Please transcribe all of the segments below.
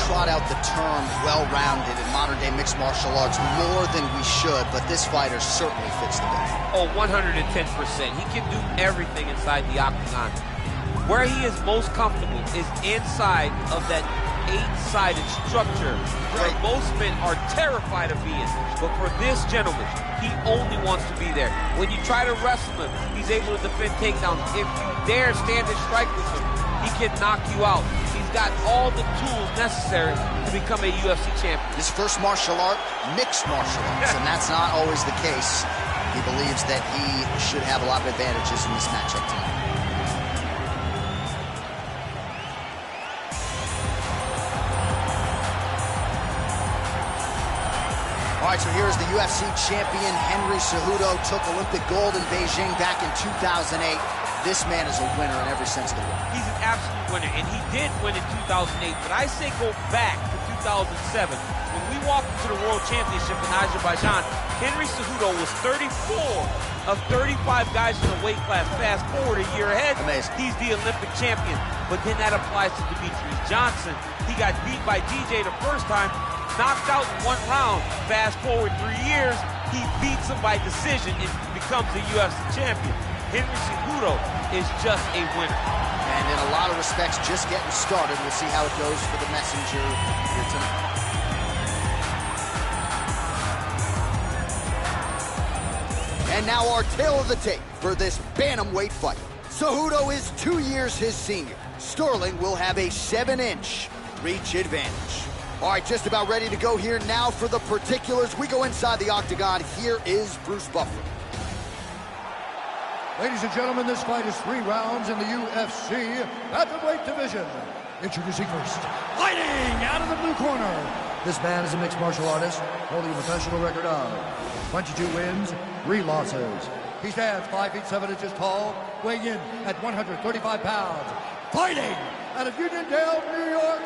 trot out the term well-rounded in modern-day mixed martial arts more than we should, but this fighter certainly fits the bill. Oh, 110%. He can do everything inside the octagon. Where he is most comfortable is inside of that 8-sided structure where most men are terrified of being. But for this gentleman, he only wants to be there. When you try to wrestle him, he's able to defend takedowns. If you dare stand and strike with him, he can knock you out. He's got all the tools necessary to become a UFC champion. His first martial art, mixed martial arts, and that's not always the case. He believes that he should have a lot of advantages in this matchup tonight. All right, so here's the UFC champion, Henry Cejudo, took Olympic gold in Beijing back in 2008. This man is a winner in every sense of the word. He's an absolute winner, and he did win in 2008, but I say go back to 2007. When we walked into the World Championship in Aljamain, Henry Cejudo was 34 of 35 guys in the weight class. Fast forward a year ahead, amazing. He's the Olympic champion, but then that applies to Demetrius Johnson. He got beat by DJ the first time, knocked out in 1 round. Fast forward 3 years, he beats him by decision and becomes the UFC champion. Henry Cejudo is just a winner. And in a lot of respects, just getting started. We'll see how it goes for the messenger here tonight. And now our tale of the tape for this bantamweight fight. Cejudo is 2 years his senior. Sterling will have a 7-inch reach advantage. All right, just about ready to go here now for the particulars. We go inside the octagon. Here is Bruce Buffer. Ladies and gentlemen, this fight is 3 rounds in the UFC bantamweight division. Introducing first, fighting out of the blue corner. This man is a mixed martial artist, holding a professional record of 22 wins, 3 losses. He stands 5 feet 7 inches tall, weighing in at 135 pounds. Fighting out of Uniondale, New York,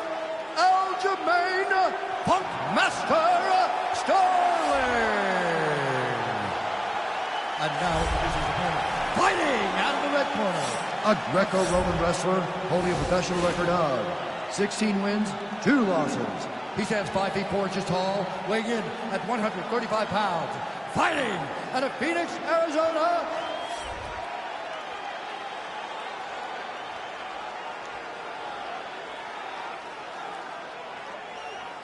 Aljamain Punk Master Sterling. And now introducing his opponent. Fighting out of the red corner, a Greco-Roman wrestler holding a professional record of 16 wins, 2 losses. He stands 5 feet 4 inches tall, weighing in at 135 pounds. Fighting out of Phoenix, Arizona.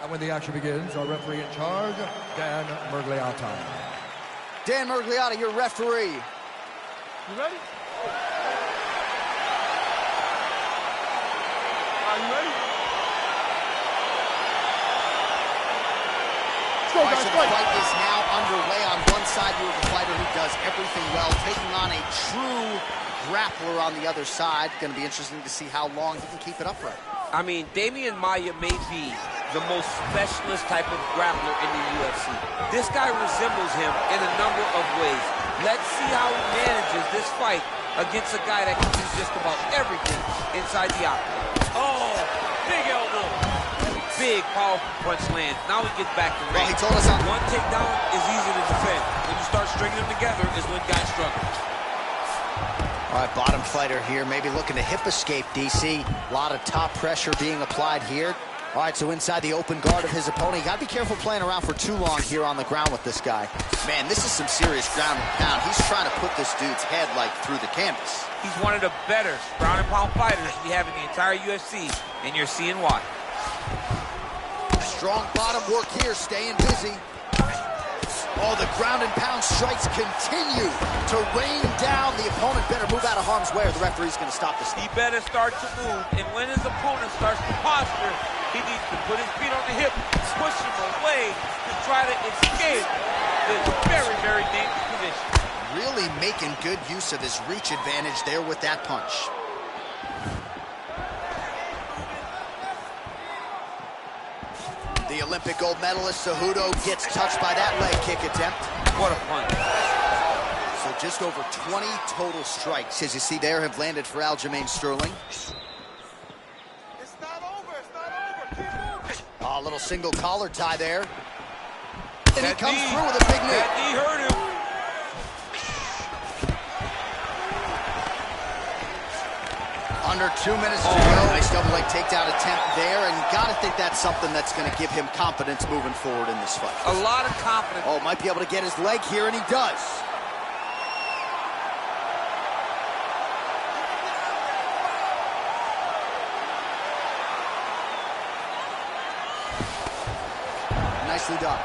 And when the action begins, our referee in charge, Dan Mergliata. Dan Mergliata, your referee. You ready? Are you ready? Let's go, guys. So the fight is now underway. On one side, you have a fighter who does everything well, taking on a true grappler on the other side. Going to be interesting to see how long he can keep it upright. I mean, Damian Maia may be the most specialist type of grappler in the UFC. This guy resembles him in a number of ways. Let's see how he manages this fight against a guy that can do just about everything inside the octagon. Oh, big elbow. Big, powerful punch lands. Now he gets back to range. Well, he told us how one takedown is easy to defend. When you start stringing them together is when guys struggle. All right, bottom fighter here, maybe looking to hip escape, DC. A lot of top pressure being applied here. All right, so inside the open guard of his opponent. You got to be careful playing around for too long here on the ground with this guy. Man, this is some serious ground and pound. He's trying to put this dude's head, like, through the canvas. He's one of the better ground and pound fighters we have in the entire UFC, and you're seeing why. Strong bottom work here, staying busy. Oh, the ground and pound strikes continue to rain down. The opponent better move out of harm's way or the referee's going to stop this. He better start to move, and when his opponent starts to posture, he needs to put his feet on the hip, push him away to try to escape this very, very dangerous position. Really making good use of his reach advantage there with that punch. The Olympic gold medalist Cejudo gets touched by that leg kick attempt. What a punch. So just over 20 total strikes, as you see there, have landed for Aljamain Sterling. It's not over. It's not over. Keep moving. Oh, a little single collar tie there. And he That comes knee, through with a big knee. That knee hurt him. Under 2 minutes to go. Nice double leg takedown attempt there, and gotta think that's something that's gonna give him confidence moving forward in this fight. A lot of confidence. Oh, might be able to get his leg here, and he does. Nicely done.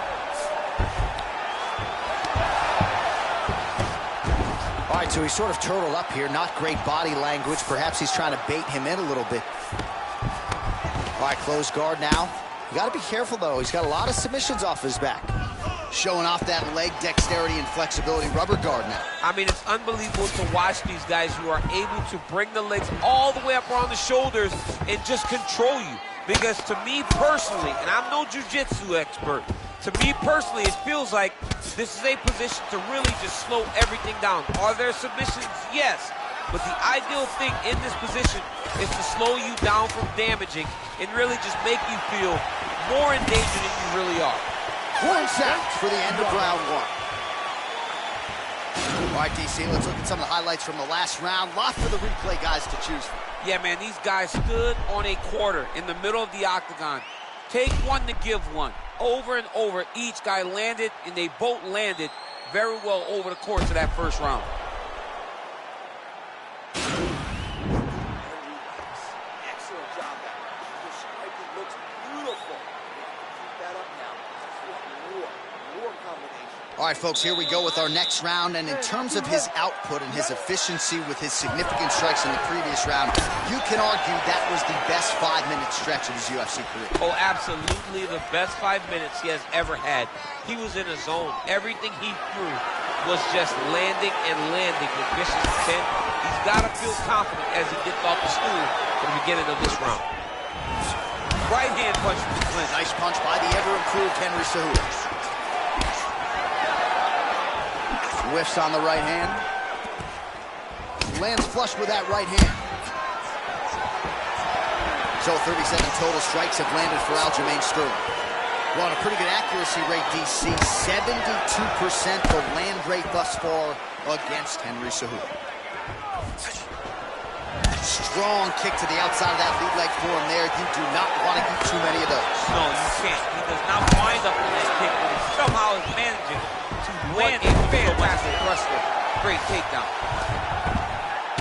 All right, so he's sort of turtled up here. Not great body language. Perhaps he's trying to bait him in a little bit. All right, closed guard now. You got to be careful, though. He's got a lot of submissions off his back. Showing off that leg dexterity and flexibility. Rubber guard now. I mean, it's unbelievable to watch these guys who are able to bring the legs all the way up around the shoulders and just control you. Because to me personally, and I'm no jiu-jitsu expert, to me personally, it feels like this is a position to really just slow everything down. Are there submissions? Yes. But the ideal thing in this position is to slow you down from damaging and really just make you feel more in danger than you really are. Horn sounds for the end of round one. All right, DC, let's look at some of the highlights from the last round. Lot for the replay guys to choose from. Yeah, man, these guys stood on a quarter in the middle of the octagon. Take one to give one. Over and over, each guy landed, and they both landed very well over the course of that first round. Excellent job back. The striking looks beautiful. Keep that up now. More combination. All right, folks, here we go with our next round, and in terms of his output and his efficiency with his significant strikes in the previous round, you can argue that was the best 5-minute stretch of his UFC career. Oh, absolutely the best 5 minutes he has ever had. He was in a zone. Everything he threw was just landing and landing with vicious intent. He's got to feel confident as he gets off the stool for the beginning of this round. Right hand punch from Clint. Nice punch by the ever-improved Henry Cejudo. Whiffs on the right hand. Lands flush with that right hand. So 37 total strikes have landed for Aljamain Sterling. Well, on a pretty good accuracy rate, DC. 72% the land rate thus far against Henry Cejudo. Strong kick to the outside of that lead leg form there. You do not want to get too many of those. No, you can't. He does not wind up on that kick, but he somehow is managing to land a fantastic thruster. Great takedown.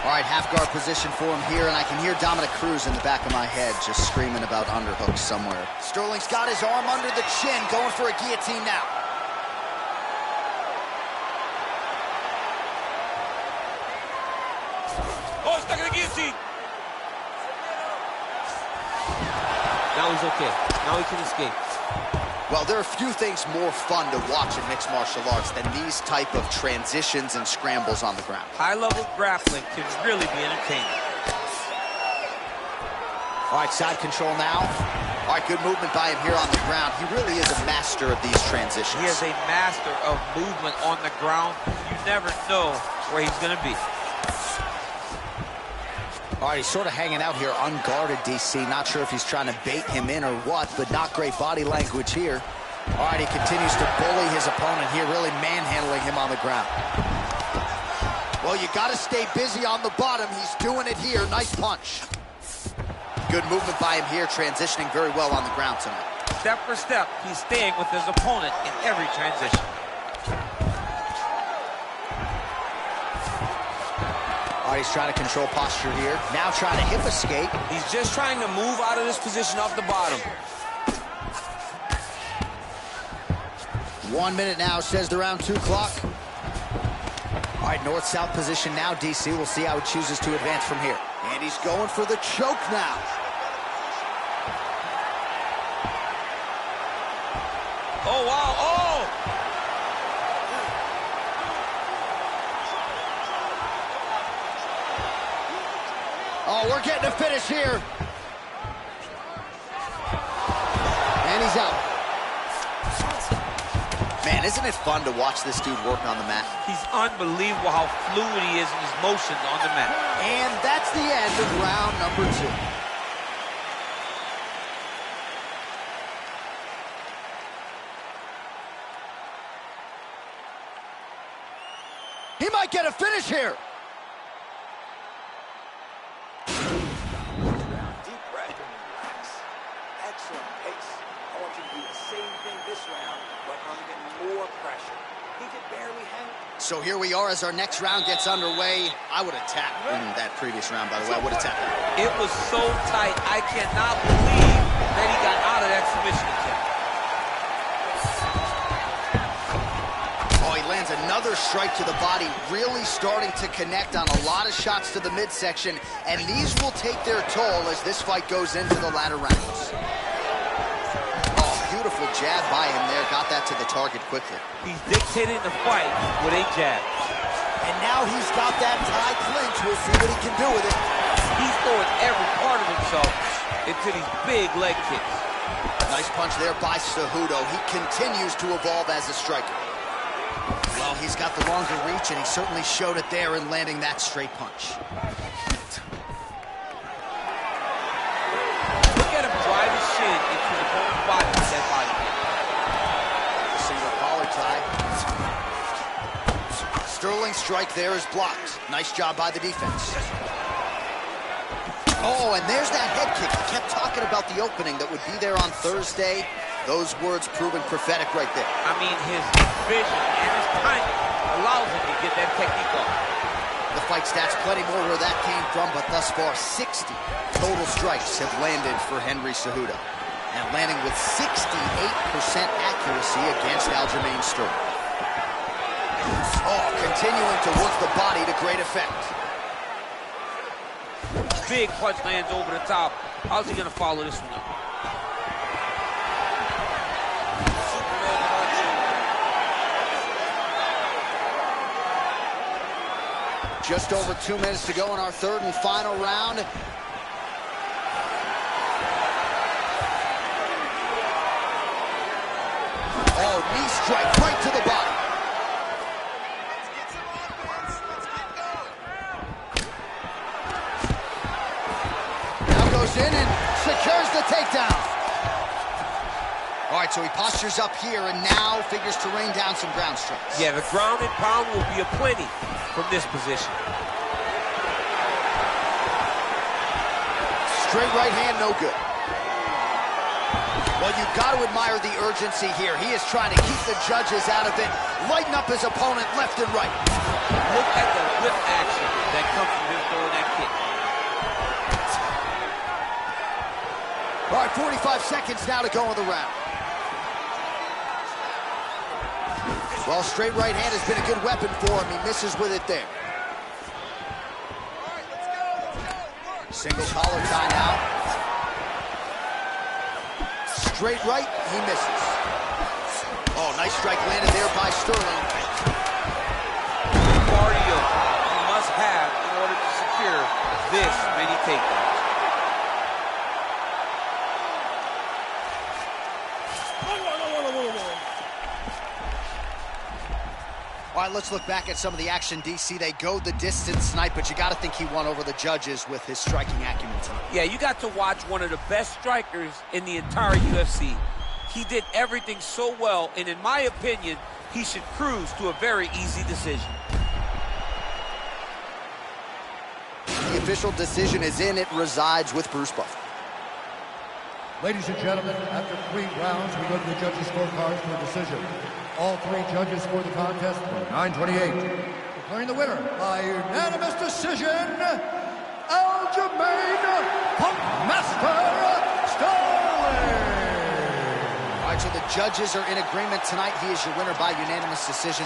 All right, half guard position for him here, and I can hear Dominic Cruz in the back of my head just screaming about underhooks somewhere. Sterling's got his arm under the chin, going for a guillotine now. Oh, he's stuck in the guillotine. Now he's okay. Now he can escape. Well, there are few things more fun to watch in mixed martial arts than these type of transitions and scrambles on the ground. High-level grappling can really be entertaining. All right, side control now. All right, good movement by him here on the ground. He really is a master of these transitions. He is a master of movement on the ground. You never know where he's going to be. All right, he's sort of hanging out here unguarded, DC. Not sure if he's trying to bait him in or what, but not great body language here. All right, he continues to bully his opponent here, really manhandling him on the ground. Well, you got to stay busy on the bottom. He's doing it here. Nice punch. Good movement by him here, transitioning very well on the ground tonight. Step for step, he's staying with his opponent in every transition. All right, he's trying to control posture here. Now trying to hip escape. He's just trying to move out of this position off the bottom. 1 minute now, says the round 2 clock. All right, north-south position now, DC. We'll see how he chooses to advance from here. And he's going for the choke now. Oh, wow, oh! Oh, we're getting a finish here. And he's out. Man, isn't it fun to watch this dude work on the mat? He's unbelievable how fluid he is in his motions on the mat. And that's the end of round number 2. He might get a finish here. round, but under more pressure. He could barely hang. So here we are as our next round gets underway. I would have tapped in that previous round, by the way. I would have tapped out. It was so tight. I cannot believe that he got out of that submission attempt. Oh, he lands another strike to the body, really starting to connect on a lot of shots to the midsection, and these will take their toll as this fight goes into the latter rounds. Oh, beautiful jab by him there. Got that to the target quickly. He's dictating the fight with a jab. And now he's got that tie clinch. We'll see what he can do with it. He's throwing every part of himself into these big leg kicks. Nice punch there by Cejudo. He continues to evolve as a striker. Well, he's got the longer reach, and he certainly showed it there in landing that straight punch. Look at him drive his shin into the opponent's body with that body kick. A single collar tie. Sterling's strike there is blocked. Nice job by the defense. Oh, and there's that head kick. He kept talking about the opening that would be there on Thursday. Those words proving prophetic right there. I mean, his vision and his timing allows him to get that technique off. The fight stats, plenty more where that came from, but thus far, 60 total strikes have landed for Henry Cejudo. And landing with 68% accuracy against Aljamain Sterling. Oh, continuing to work the body to great effect. Big punch lands over the top. How's he going to follow this one up? Just over 2 minutes to go in our third and final round. Oh, knee strike right to the body. Let's get some offense. Let's get going. Now goes in and secures the takedown. All right, so he postures up here and now figures to rain down some ground strikes. Yeah, the ground and pound will be aplenty from this position. Straight right hand, no good. Well, you've got to admire the urgency here. He is trying to keep the judges out of it, lighten up his opponent left and right. Look at the whip action that comes from him throwing that kick. All right, 45 seconds now to go in the round. Well, straight right hand has been a good weapon for him. He misses with it there. All right, let's go. Single collar tie now. Straight right, he misses. Oh, nice strike landed there by Sterling. Cardio you must have in order to secure this many takedowns. All right, let's look back at some of the action, DC. They go the distance tonight, but you got to think he won over the judges with his striking acumen tonight. Yeah, you got to watch one of the best strikers in the entire UFC. He did everything so well, and in my opinion, he should cruise to a very easy decision. The official decision is in. It resides with Bruce Buffer. Ladies and gentlemen, after 3 rounds, we go to the judges' scorecards for a decision. All 3 judges scored the contest for 9-28. Declaring the winner by unanimous decision, Aljamain Punkmaster Sterling. All right, so the judges are in agreement tonight. He is your winner by unanimous decision.